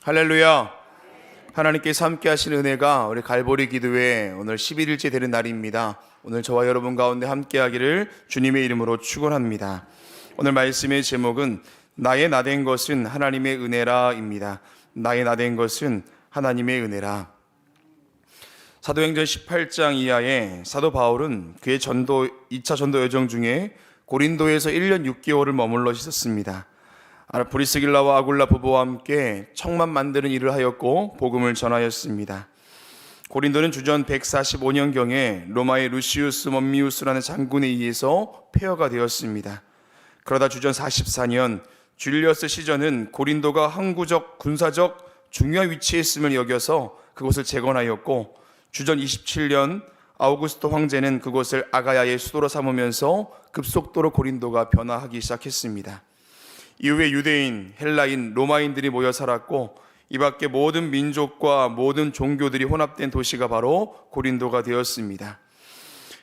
할렐루야. 하나님께서 함께 하시는 은혜가 우리 갈보리 기도회 오늘 11일째 되는 날입니다. 오늘 저와 여러분 가운데 함께 하기를 주님의 이름으로 축원합니다. 오늘 말씀의 제목은 나의 나된 것은 하나님의 은혜라입니다. 나의 나된 것은 하나님의 은혜라. 사도행전 18장 이하에 사도 바울은 그의 2차 전도 여정 중에 고린도에서 1년 6개월을 머물러 있었습니다. 브리스길라와 아굴라 부부와 함께 청만 만드는 일을 하였고 복음을 전하였습니다. 고린도는 주전 145년경에 로마의 루시우스 먼미우스라는 장군에 의해서 폐허가 되었습니다. 그러다 주전 44년 줄리어스 시저는 고린도가 항구적 군사적 중요한 위치에 있음을 여겨서 그곳을 재건하였고, 주전 27년 아우구스토 황제는 그곳을 아가야의 수도로 삼으면서 급속도로 고린도가 변화하기 시작했습니다. 이후에 유대인, 헬라인, 로마인들이 모여 살았고, 이 밖에 모든 민족과 모든 종교들이 혼합된 도시가 바로 고린도가 되었습니다.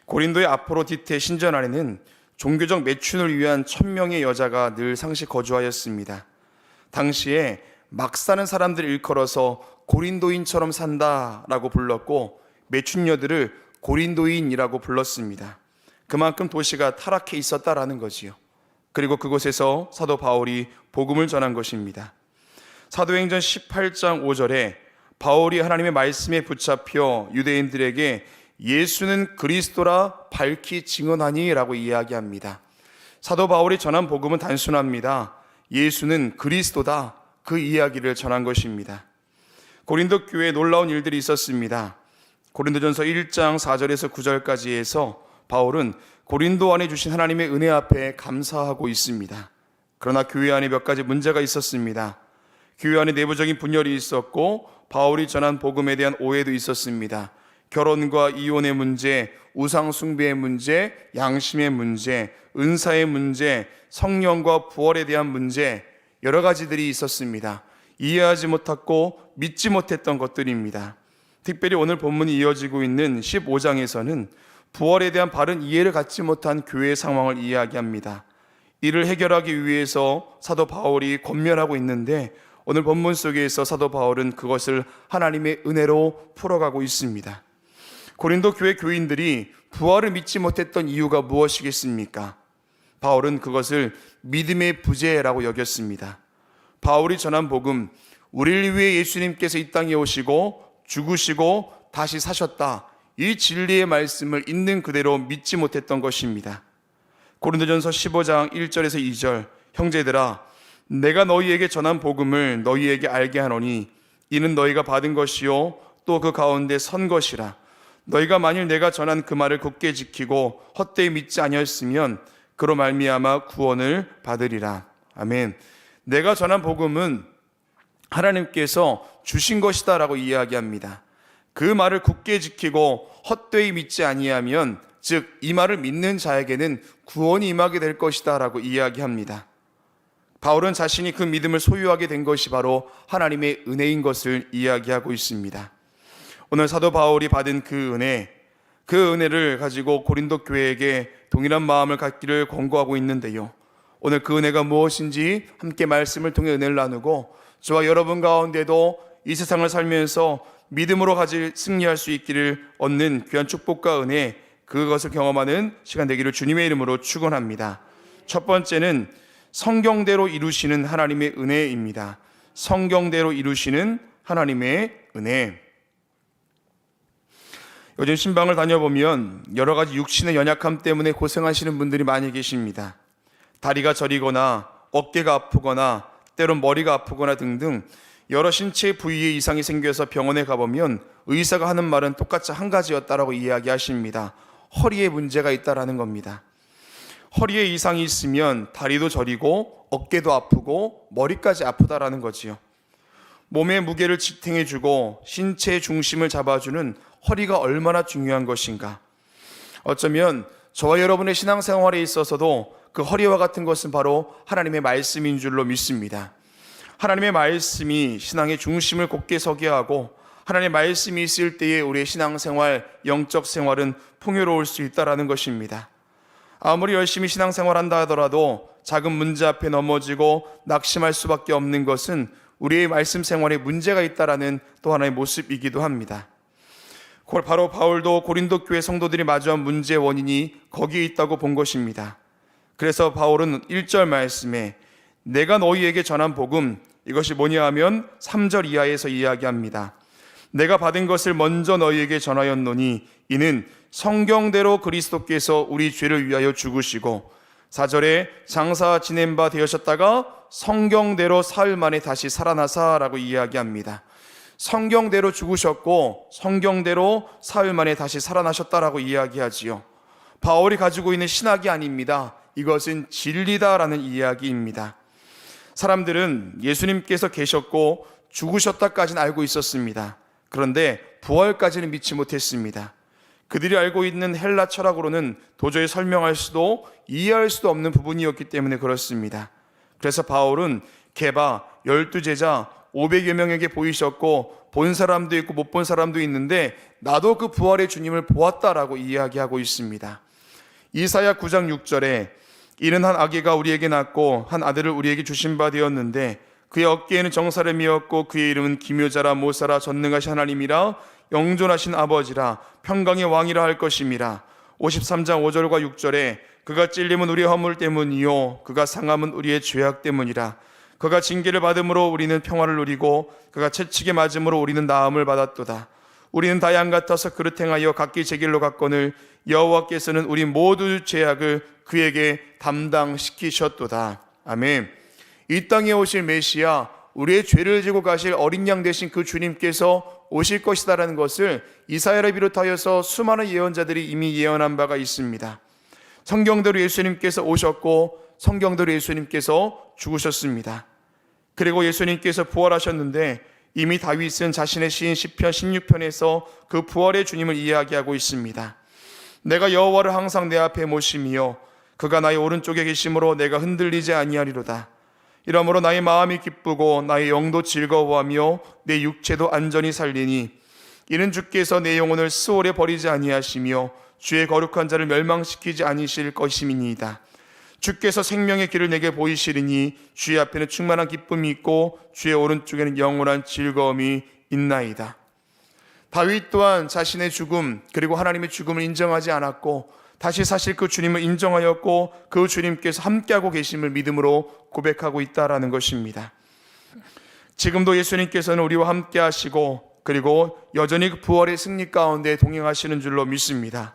고린도의 아프로디테 신전 안에는 종교적 매춘을 위한 1000명의 여자가 늘 상시 거주하였습니다. 당시에 막 사는 사람들을 일컬어서 고린도인처럼 산다라고 불렀고, 매춘녀들을 고린도인이라고 불렀습니다. 그만큼 도시가 타락해 있었다라는 거지요. 그리고 그곳에서 사도 바울이 복음을 전한 것입니다. 사도행전 18장 5절에 바울이 하나님의 말씀에 붙잡혀 유대인들에게 예수는 그리스도라 밝히 증언하니 라고 이야기합니다. 사도 바울이 전한 복음은 단순합니다. 예수는 그리스도다, 그 이야기를 전한 것입니다. 고린도 교회에 놀라운 일들이 있었습니다. 고린도전서 1장 4절에서 9절까지 해서 바울은 고린도 안에 주신 하나님의 은혜 앞에 감사하고 있습니다. 그러나 교회 안에 몇 가지 문제가 있었습니다. 교회 안에 내부적인 분열이 있었고, 바울이 전한 복음에 대한 오해도 있었습니다. 결혼과 이혼의 문제, 우상 숭배의 문제, 양심의 문제, 은사의 문제, 성령과 부활에 대한 문제, 여러 가지들이 있었습니다. 이해하지 못했고 믿지 못했던 것들입니다. 특별히 오늘 본문이 이어지고 있는 15장에서는 부활에 대한 바른 이해를 갖지 못한 교회의 상황을 이야기합니다. 이를 해결하기 위해서 사도 바울이 권면하고 있는데, 오늘 본문 속에서 사도 바울은 그것을 하나님의 은혜로 풀어가고 있습니다. 고린도 교회 교인들이 부활을 믿지 못했던 이유가 무엇이겠습니까? 바울은 그것을 믿음의 부재라고 여겼습니다. 바울이 전한 복음, 우리를 위해 예수님께서 이 땅에 오시고 죽으시고 다시 사셨다, 이 진리의 말씀을 있는 그대로 믿지 못했던 것입니다. 고린도전서 15장 1절에서 2절, 형제들아 내가 너희에게 전한 복음을 너희에게 알게 하노니 이는 너희가 받은 것이요 또 그 가운데 선 것이라. 너희가 만일 내가 전한 그 말을 굳게 지키고 헛되이 믿지 아니하였으면 그로 말미암아 구원을 받으리라. 아멘. 내가 전한 복음은 하나님께서 주신 것이다 라고 이야기합니다. 그 말을 굳게 지키고 헛되이 믿지 아니하면, 즉 이 말을 믿는 자에게는 구원이 임하게 될 것이다 라고 이야기합니다. 바울은 자신이 그 믿음을 소유하게 된 것이 바로 하나님의 은혜인 것을 이야기하고 있습니다. 오늘 사도 바울이 받은 그 은혜를 가지고 고린도 교회에게 동일한 마음을 갖기를 권고하고 있는데요, 오늘 그 은혜가 무엇인지 함께 말씀을 통해 은혜를 나누고, 저와 여러분 가운데도 이 세상을 살면서 믿음으로 승리할 수 있기를 얻는 귀한 축복과 은혜, 그것을 경험하는 시간 되기를 주님의 이름으로 축원합니다. 첫 번째는 성경대로 이루시는 하나님의 은혜입니다. 성경대로 이루시는 하나님의 은혜. 요즘 신방을 다녀보면 여러 가지 육신의 연약함 때문에 고생하시는 분들이 많이 계십니다. 다리가 저리거나 어깨가 아프거나 때론 머리가 아프거나 등등 여러 신체 부위에 이상이 생겨서 병원에 가보면 의사가 하는 말은 똑같이 한 가지였다라고 이야기하십니다. 허리에 문제가 있다라는 겁니다. 허리에 이상이 있으면 다리도 저리고 어깨도 아프고 머리까지 아프다라는 거지요. 몸의 무게를 지탱해주고 신체의 중심을 잡아주는 허리가 얼마나 중요한 것인가. 어쩌면 저와 여러분의 신앙생활에 있어서도 그 허리와 같은 것은 바로 하나님의 말씀인 줄로 믿습니다. 하나님의 말씀이 신앙의 중심을 곧게 서게 하고, 하나님의 말씀이 있을 때에 우리의 신앙생활, 영적 생활은 풍요로울 수 있다는 것입니다. 아무리 열심히 신앙생활한다 하더라도 작은 문제 앞에 넘어지고 낙심할 수밖에 없는 것은 우리의 말씀 생활에 문제가 있다라는 또 하나의 모습이기도 합니다. 바로 바울도 고린도 교회 성도들이 마주한 문제의 원인이 거기에 있다고 본 것입니다. 그래서 바울은 1절 말씀에 내가 너희에게 전한 복음, 이것이 뭐냐 하면 3절 이하에서 이야기합니다. 내가 받은 것을 먼저 너희에게 전하였노니 이는 성경대로 그리스도께서 우리 죄를 위하여 죽으시고 4절에 장사 지낸 바 되셨다가 성경대로 사흘 만에 다시 살아나사라고 이야기합니다. 성경대로 죽으셨고 성경대로 사흘 만에 다시 살아나셨다라고 이야기하지요. 바울이 가지고 있는 신학이 아닙니다. 이것은 진리다라는 이야기입니다. 사람들은 예수님께서 계셨고 죽으셨다까지는 알고 있었습니다. 그런데 부활까지는 믿지 못했습니다. 그들이 알고 있는 헬라 철학으로는 도저히 설명할 수도 이해할 수도 없는 부분이었기 때문에 그렇습니다. 그래서 바울은 게바 12제자 500여 명에게 보이셨고 본 사람도 있고 못 본 사람도 있는데 나도 그 부활의 주님을 보았다라고 이야기하고 있습니다. 이사야 9장 6절에 이는 한 아기가 우리에게 낳고 한 아들을 우리에게 주신 바 되었는데 그의 어깨에는 정사름이었고 그의 이름은 기묘자라 모사라 전능하신 하나님이라 영존하신 아버지라 평강의 왕이라 할 것임이라. 53장 5절과 6절에 그가 찔림은 우리의 허물 때문이요 그가 상함은 우리의 죄악 때문이라. 그가 징계를 받음으로 우리는 평화를 누리고 그가 채찍에 맞음으로 우리는 나음을 받았도다. 우리는 다 양 같아서 그릇 행하여 각기 제 길로 갔거늘 여호와께서는 우리 모두 죄악을 그에게 담당시키셨도다. 아멘. 이 땅에 오실 메시아, 우리의 죄를 지고 가실 어린 양 되신 그 주님께서 오실 것이다라는 것을 이사야를 비롯하여서 수많은 예언자들이 이미 예언한 바가 있습니다. 성경대로 예수님께서 오셨고 성경대로 예수님께서 죽으셨습니다. 그리고 예수님께서 부활하셨는데 이미 다윗은 자신의 시인 시편 16편에서 그 부활의 주님을 이야기하고 있습니다. 내가 여호와를 항상 내 앞에 모심이요 그가 나의 오른쪽에 계심으로 내가 흔들리지 아니하리로다. 이러므로 나의 마음이 기쁘고 나의 영도 즐거워하며 내 육체도 안전히 살리니 이는 주께서 내 영혼을 스올에 버리지 아니하시며 주의 거룩한 자를 멸망시키지 아니실 것임이니이다. 주께서 생명의 길을 내게 보이시리니 주의 앞에는 충만한 기쁨이 있고 주의 오른쪽에는 영원한 즐거움이 있나이다. 다윗 또한 자신의 죽음 그리고 하나님의 죽음을 인정하지 않았고 다시 사실 그 주님을 인정하였고 그 주님께서 함께하고 계심을 믿음으로 고백하고 있다라는 것입니다. 지금도 예수님께서는 우리와 함께 하시고 그리고 여전히 그 부활의 승리 가운데 동행하시는 줄로 믿습니다.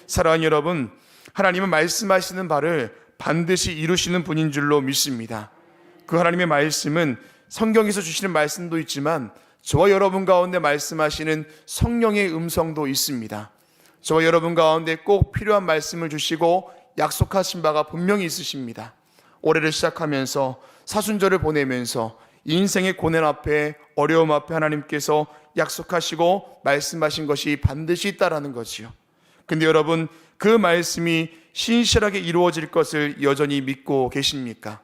사랑하는 여러분, 하나님은 말씀하시는 바를 반드시 이루시는 분인 줄로 믿습니다. 그 하나님의 말씀은 성경에서 주시는 말씀도 있지만 저와 여러분 가운데 말씀하시는 성령의 음성도 있습니다. 저와 여러분 가운데 꼭 필요한 말씀을 주시고 약속하신 바가 분명히 있으십니다. 올해를 시작하면서 사순절을 보내면서 인생의 고난 앞에 어려움 앞에 하나님께서 약속하시고 말씀하신 것이 반드시 있다라는 거지요. 근데 여러분, 그 말씀이 신실하게 이루어질 것을 여전히 믿고 계십니까?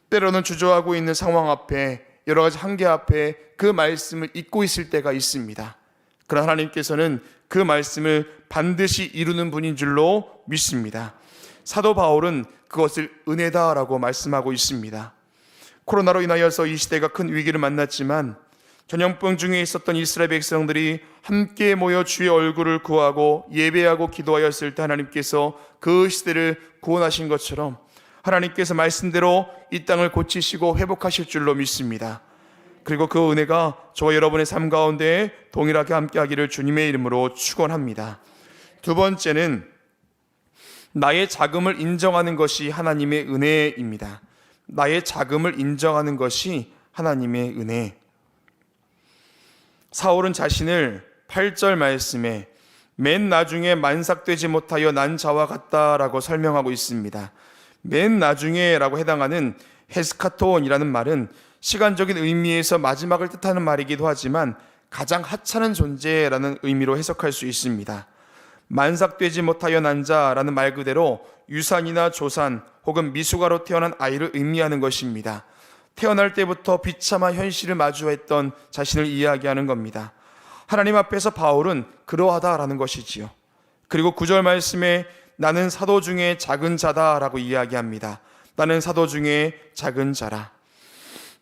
때로는 주저하고 있는 상황 앞에 여러 가지 한계 앞에 그 말씀을 잊고 있을 때가 있습니다. 그러나 하나님께서는 그 말씀을 반드시 이루는 분인 줄로 믿습니다. 사도 바울은 그것을 은혜다라고 말씀하고 있습니다. 코로나로 인하여서 이 시대가 큰 위기를 만났지만 전염병 중에 있었던 이스라엘 백성들이 함께 모여 주의 얼굴을 구하고 예배하고 기도하였을 때 하나님께서 그 시대를 구원하신 것처럼 하나님께서 말씀대로 이 땅을 고치시고 회복하실 줄로 믿습니다. 그리고 그 은혜가 저와 여러분의 삶 가운데 동일하게 함께하기를 주님의 이름으로 축원합니다. 두 번째는 나의 자금을 인정하는 것이 하나님의 은혜입니다. 나의 자금을 인정하는 것이 하나님의 은혜. 사울은 자신을 8절 말씀에 맨 나중에 만삭되지 못하여 난 자와 같다라고 설명하고 있습니다. 맨 나중에라고 해당하는 헤스카톤이라는 말은 시간적인 의미에서 마지막을 뜻하는 말이기도 하지만 가장 하찮은 존재라는 의미로 해석할 수 있습니다. 만삭되지 못하여 난 자라는 말 그대로 유산이나 조산 혹은 미숙아로 태어난 아이를 의미하는 것입니다. 태어날 때부터 비참한 현실을 마주했던 자신을 이야기하는 겁니다. 하나님 앞에서 바울은 그러하다라는 것이지요. 그리고 9절 말씀에 나는 사도 중에 작은 자다라고 이야기합니다. 나는 사도 중에 작은 자라.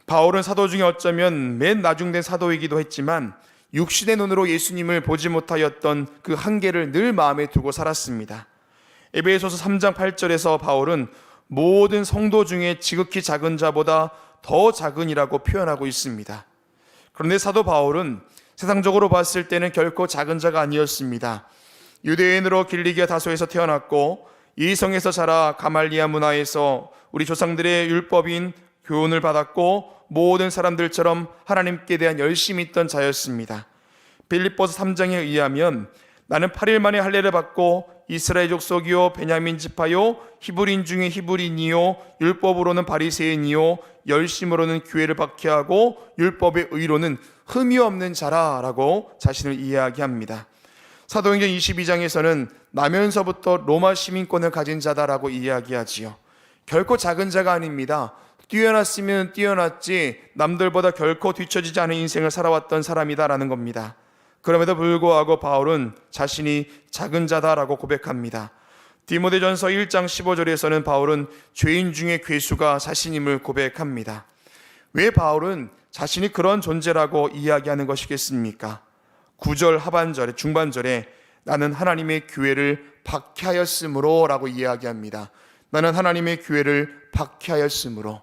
바울은 사도 중에 어쩌면 맨 나중된 사도이기도 했지만 육신의 눈으로 예수님을 보지 못하였던 그 한계를 늘 마음에 두고 살았습니다. 에베소서 3장 8절에서 바울은 모든 성도 중에 지극히 작은 자보다 더 작은이라고 표현하고 있습니다. 그런데 사도 바울은 세상적으로 봤을 때는 결코 작은 자가 아니었습니다. 유대인으로 길리기아 다소에서 태어났고 이 성에서 자라 가말리아 문화에서 우리 조상들의 율법인 교훈을 받았고 모든 사람들처럼 하나님께 대한 열심이 있던 자였습니다. 빌립보서 3장에 의하면 나는 8일 만에 할례를 받고 이스라엘 족속이요 베냐민 지파요 히브리인 중에 히브리인이요 율법으로는 바리새인이요 열심으로는 교회를 박해하고 율법의 의로는 흠이 없는 자라라고 자신을 이야기합니다. 사도행전 22장에서는 나면서부터 로마 시민권을 가진 자다라고 이야기하지요. 결코 작은 자가 아닙니다. 뛰어났으면 뛰어났지 남들보다 결코 뒤처지지 않은 인생을 살아왔던 사람이다라는 겁니다. 그럼에도 불구하고 바울은 자신이 작은 자다라고 고백합니다. 디모데전서 1장 15절에서는 바울은 죄인 중에 괴수가 자신임을 고백합니다. 왜 바울은 자신이 그런 존재라고 이야기하는 것이겠습니까? 9절 하반절에 중반절에 나는 하나님의 교회를 박해하였으므로 라고 이야기합니다. 나는 하나님의 교회를 박해하였으므로.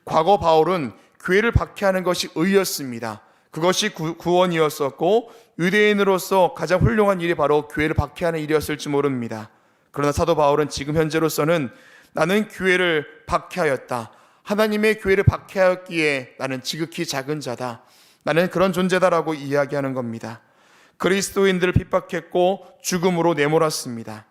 과거 바울은 교회를 박해하는 것이 의였습니다. 그것이 구원이었었고 유대인으로서 가장 훌륭한 일이 바로 교회를 박해하는 일이었을지 모릅니다. 그러나 사도 바울은 지금 현재로서는 나는 교회를 박해하였다. 하나님의 교회를 박해하였기에 나는 지극히 작은 자다. 나는 그런 존재다라고 이야기하는 겁니다. 그리스도인들을 핍박했고 죽음으로 내몰았습니다.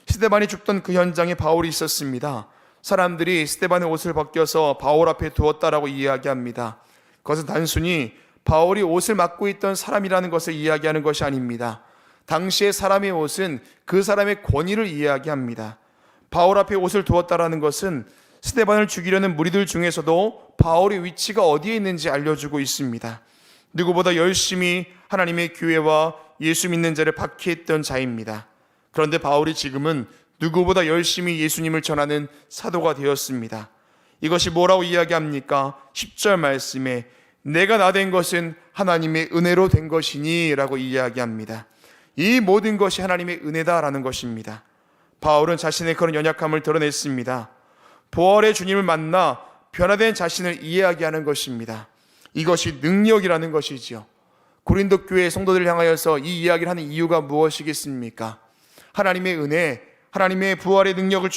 스데반이 죽던 그 현장에 바울이 있었습니다. 사람들이 스데반의 옷을 벗겨서 바울 앞에 두었다라고 이야기합니다. 그것은 단순히 바울이 옷을 맡고 있던 사람이라는 것을 이야기하는 것이 아닙니다. 당시의 사람의 옷은 그 사람의 권위를 이야기합니다. 바울 앞에 옷을 두었다라는 것은 스데반을 죽이려는 무리들 중에서도 바울의 위치가 어디에 있는지 알려주고 있습니다. 누구보다 열심히 하나님의 교회와 예수 믿는 자를 박해했던 자입니다. 그런데 바울이 지금은 누구보다 열심히 예수님을 전하는 사도가 되었습니다. 이것이 뭐라고 이야기합니까? 10절 말씀에 내가 나 된 것은 하나님의 은혜로 된 것이니 라고 이야기합니다. 이 모든 것이 하나님의 은혜다라는 것입니다. 바울은 자신의 그런 연약함을 드러냈습니다. 부활의 주님을 만나 변화된 자신을 이야기하는 것입니다. 이것이 능력이라는 것이지요. 고린도 교회 성도들을 향하여서 이 이야기를 하는 이유가 무엇이겠습니까? 하나님의 은혜, 하나님의 부활의 능력을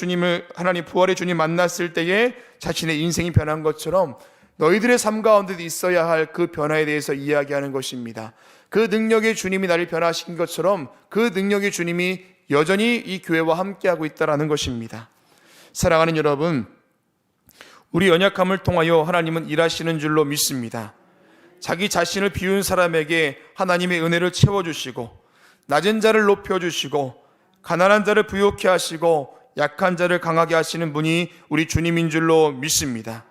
하나님 부활의 주님 만났을 때에 자신의 인생이 변한 것처럼 너희들의 삶 가운데도 있어야 할 그 변화에 대해서 이야기하는 것입니다. 그 능력의 주님이 나를 변화시킨 것처럼 그 능력의 주님이 여전히 이 교회와 함께하고 있다는 것입니다. 사랑하는 여러분, 우리 연약함을 통하여 하나님은 일하시는 줄로 믿습니다. 자기 자신을 비운 사람에게 하나님의 은혜를 채워주시고 낮은 자를 높여주시고 가난한 자를 부욕해 하시고 약한 자를 강하게 하시는 분이 우리 주님인 줄로 믿습니다.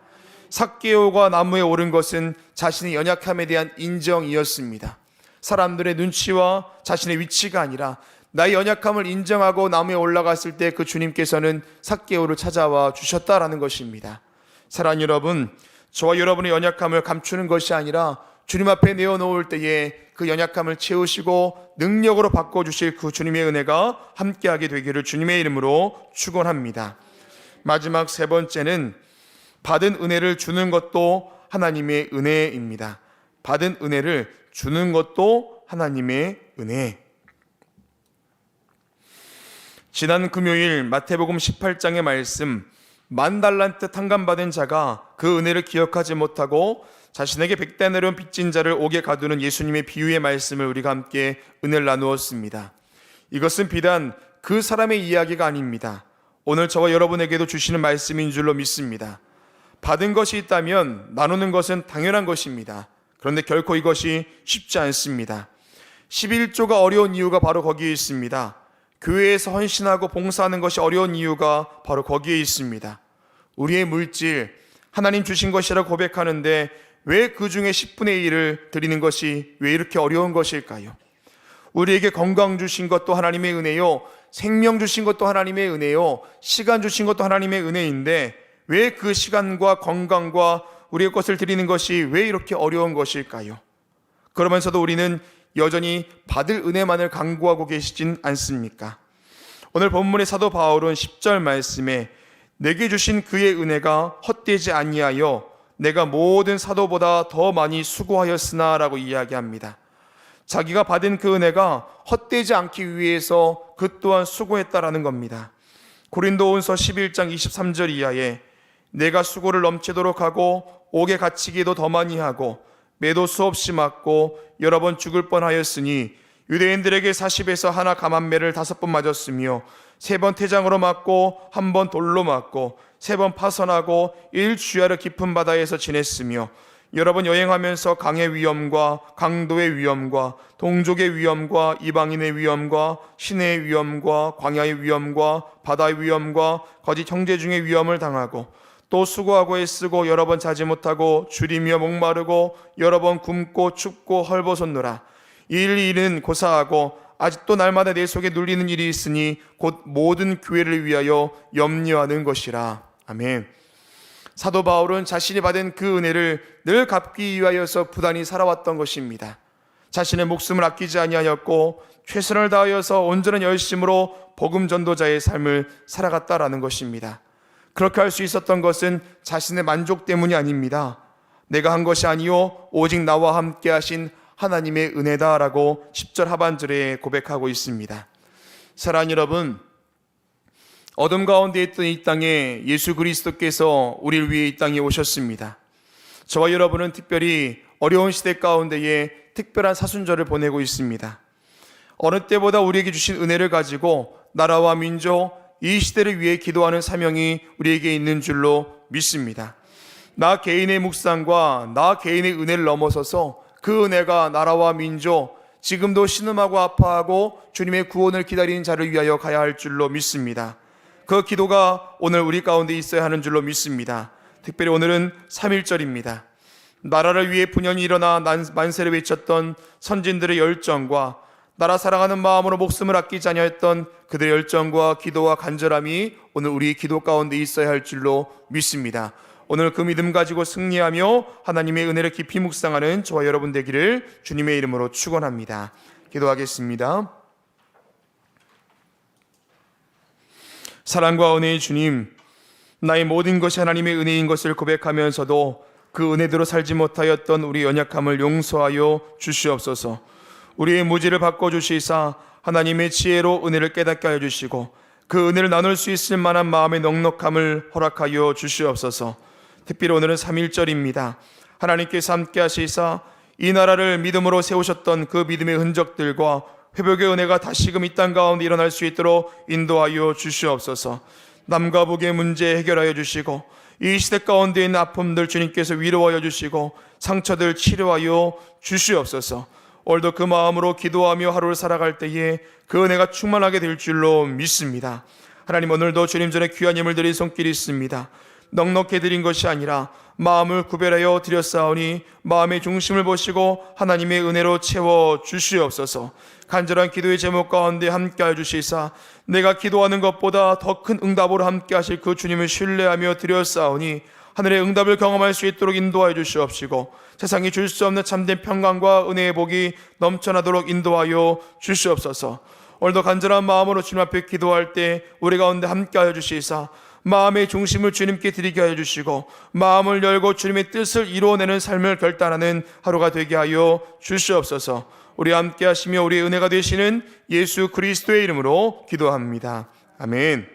삭개오가 나무에 오른 것은 자신의 연약함에 대한 인정이었습니다. 사람들의 눈치와 자신의 위치가 아니라 나의 연약함을 인정하고 나무에 올라갔을 때 그 주님께서는 삭개오를 찾아와 주셨다라는 것입니다. 사랑하는 여러분, 저와 여러분의 연약함을 감추는 것이 아니라 주님 앞에 내어놓을 때에 그 연약함을 채우시고 능력으로 바꿔주실 그 주님의 은혜가 함께하게 되기를 주님의 이름으로 축원합니다. 마지막 세 번째는 받은 은혜를 주는 것도 하나님의 은혜입니다. 받은 은혜를 주는 것도 하나님의 은혜. 지난 금요일 마태복음 18장의 말씀, 10,000달란트 탕감받은 자가 그 은혜를 기억하지 못하고 자신에게 100데나리온 빚진 자를 옥에 가두는 예수님의 비유의 말씀을 우리가 함께 은혜를 나누었습니다. 이것은 비단 그 사람의 이야기가 아닙니다. 오늘 저와 여러분에게도 주시는 말씀인 줄로 믿습니다. 받은 것이 있다면 나누는 것은 당연한 것입니다. 그런데 결코 이것이 쉽지 않습니다. 11조가 어려운 이유가 바로 거기에 있습니다. 교회에서 헌신하고 봉사하는 것이 어려운 이유가 바로 거기에 있습니다. 우리의 물질, 하나님 주신 것이라 고백하는데 왜 그 중에 10분의 1을 드리는 것이 왜 이렇게 어려운 것일까요? 우리에게 건강 주신 것도 하나님의 은혜요, 생명 주신 것도 하나님의 은혜요, 시간 주신 것도 하나님의 은혜인데 왜 그 시간과 건강과 우리의 것을 드리는 것이 왜 이렇게 어려운 것일까요? 그러면서도 우리는 여전히 받을 은혜만을 강구하고 계시진 않습니까? 오늘 본문의 사도 바울은 10절 말씀에 내게 주신 그의 은혜가 헛되지 아니하여 내가 모든 사도보다 더 많이 수고하였으나 라고 이야기합니다. 자기가 받은 그 은혜가 헛되지 않기 위해서 그 또한 수고했다라는 겁니다. 고린도후서 11장 23절 이하에 내가 수고를 넘치도록 하고 옥에 갇히기도 더 많이 하고 매도 수없이 맞고 여러 번 죽을 뻔하였으니 유대인들에게 40에서 하나 감한매를 5번 맞았으며 3번 태장으로 맞고 1번 돌로 맞고 3번 파선하고 1주야를 깊은 바다에서 지냈으며 여러 번 여행하면서 강의 위험과 강도의 위험과 동족의 위험과 이방인의 위험과 시내의 위험과 광야의 위험과 바다의 위험과 거짓 형제 중의 위험을 당하고 또 수고하고 애쓰고 여러 번 자지 못하고 줄이며 목마르고 여러 번 굶고 춥고 헐벗었노라. 이 일은 고사하고 아직도 날마다 내 속에 눌리는 일이 있으니 곧 모든 교회를 위하여 염려하는 것이라. 아멘. 사도 바울은 자신이 받은 그 은혜를 늘 갚기 위하여서 부단히 살아왔던 것입니다. 자신의 목숨을 아끼지 아니하였고 최선을 다하여서 온전한 열심으로 복음 전도자의 삶을 살아갔다라는 것입니다. 그렇게 할 수 있었던 것은 자신의 만족 때문이 아닙니다. 내가 한 것이 아니요 오직 나와 함께 하신 하나님의 은혜다라고 10절 하반절에 고백하고 있습니다. 사랑하는 여러분, 어둠 가운데 있던 이 땅에 예수 그리스도께서 우리를 위해 이 땅에 오셨습니다. 저와 여러분은 특별히 어려운 시대 가운데에 특별한 사순절을 보내고 있습니다. 어느 때보다 우리에게 주신 은혜를 가지고 나라와 민족, 이 시대를 위해 기도하는 사명이 우리에게 있는 줄로 믿습니다. 나 개인의 묵상과 나 개인의 은혜를 넘어서서 그 은혜가 나라와 민족, 지금도 신음하고 아파하고 주님의 구원을 기다리는 자를 위하여 가야 할 줄로 믿습니다. 그 기도가 오늘 우리 가운데 있어야 하는 줄로 믿습니다. 특별히 오늘은 3.1절입니다. 나라를 위해 분연히 일어나 만세를 외쳤던 선진들의 열정과 나라 사랑하는 마음으로 목숨을 아끼지 아니하였던 그들의 열정과 기도와 간절함이 오늘 우리 기도 가운데 있어야 할 줄로 믿습니다. 오늘 그 믿음 가지고 승리하며 하나님의 은혜를 깊이 묵상하는 저와 여러분 되기를 주님의 이름으로 축원합니다. 기도하겠습니다. 사랑과 은혜의 주님, 나의 모든 것이 하나님의 은혜인 것을 고백하면서도 그 은혜대로 살지 못하였던 우리 연약함을 용서하여 주시옵소서. 우리의 무지를 바꿔주시사 하나님의 지혜로 은혜를 깨닫게 하여 주시고 그 은혜를 나눌 수 있을 만한 마음의 넉넉함을 허락하여 주시옵소서. 특별히 오늘은 3.1절입니다. 하나님께서 함께 하시사 이 나라를 믿음으로 세우셨던 그 믿음의 흔적들과 회복의 은혜가 다시금 이 땅 가운데 일어날 수 있도록 인도하여 주시옵소서. 남과 북의 문제 해결하여 주시고 이 시대 가운데 있는 아픔들 주님께서 위로하여 주시고 상처들 치료하여 주시옵소서. 오늘도 그 마음으로 기도하며 하루를 살아갈 때에 그 은혜가 충만하게 될 줄로 믿습니다. 하나님, 오늘도 주님 전에 귀한 예물 드릴 손길이 있습니다. 넉넉히 드린 것이 아니라 마음을 구별하여 드렸사오니 마음의 중심을 보시고 하나님의 은혜로 채워 주시옵소서. 간절한 기도의 제목 가운데 함께하여 주시사 내가 기도하는 것보다 더 큰 응답으로 함께하실 그 주님을 신뢰하며 드렸사오니 하늘의 응답을 경험할 수 있도록 인도하여 주시옵시고 세상이 줄 수 없는 참된 평강과 은혜의 복이 넘쳐나도록 인도하여 주시옵소서. 오늘도 간절한 마음으로 주님 앞에 기도할 때 우리 가운데 함께하여 주시사 마음의 중심을 주님께 드리게 하여 주시고 마음을 열고 주님의 뜻을 이루어내는 삶을 결단하는 하루가 되게 하여 주시옵소서. 우리 함께 하시며 우리의 은혜가 되시는 예수 그리스도의 이름으로 기도합니다. 아멘.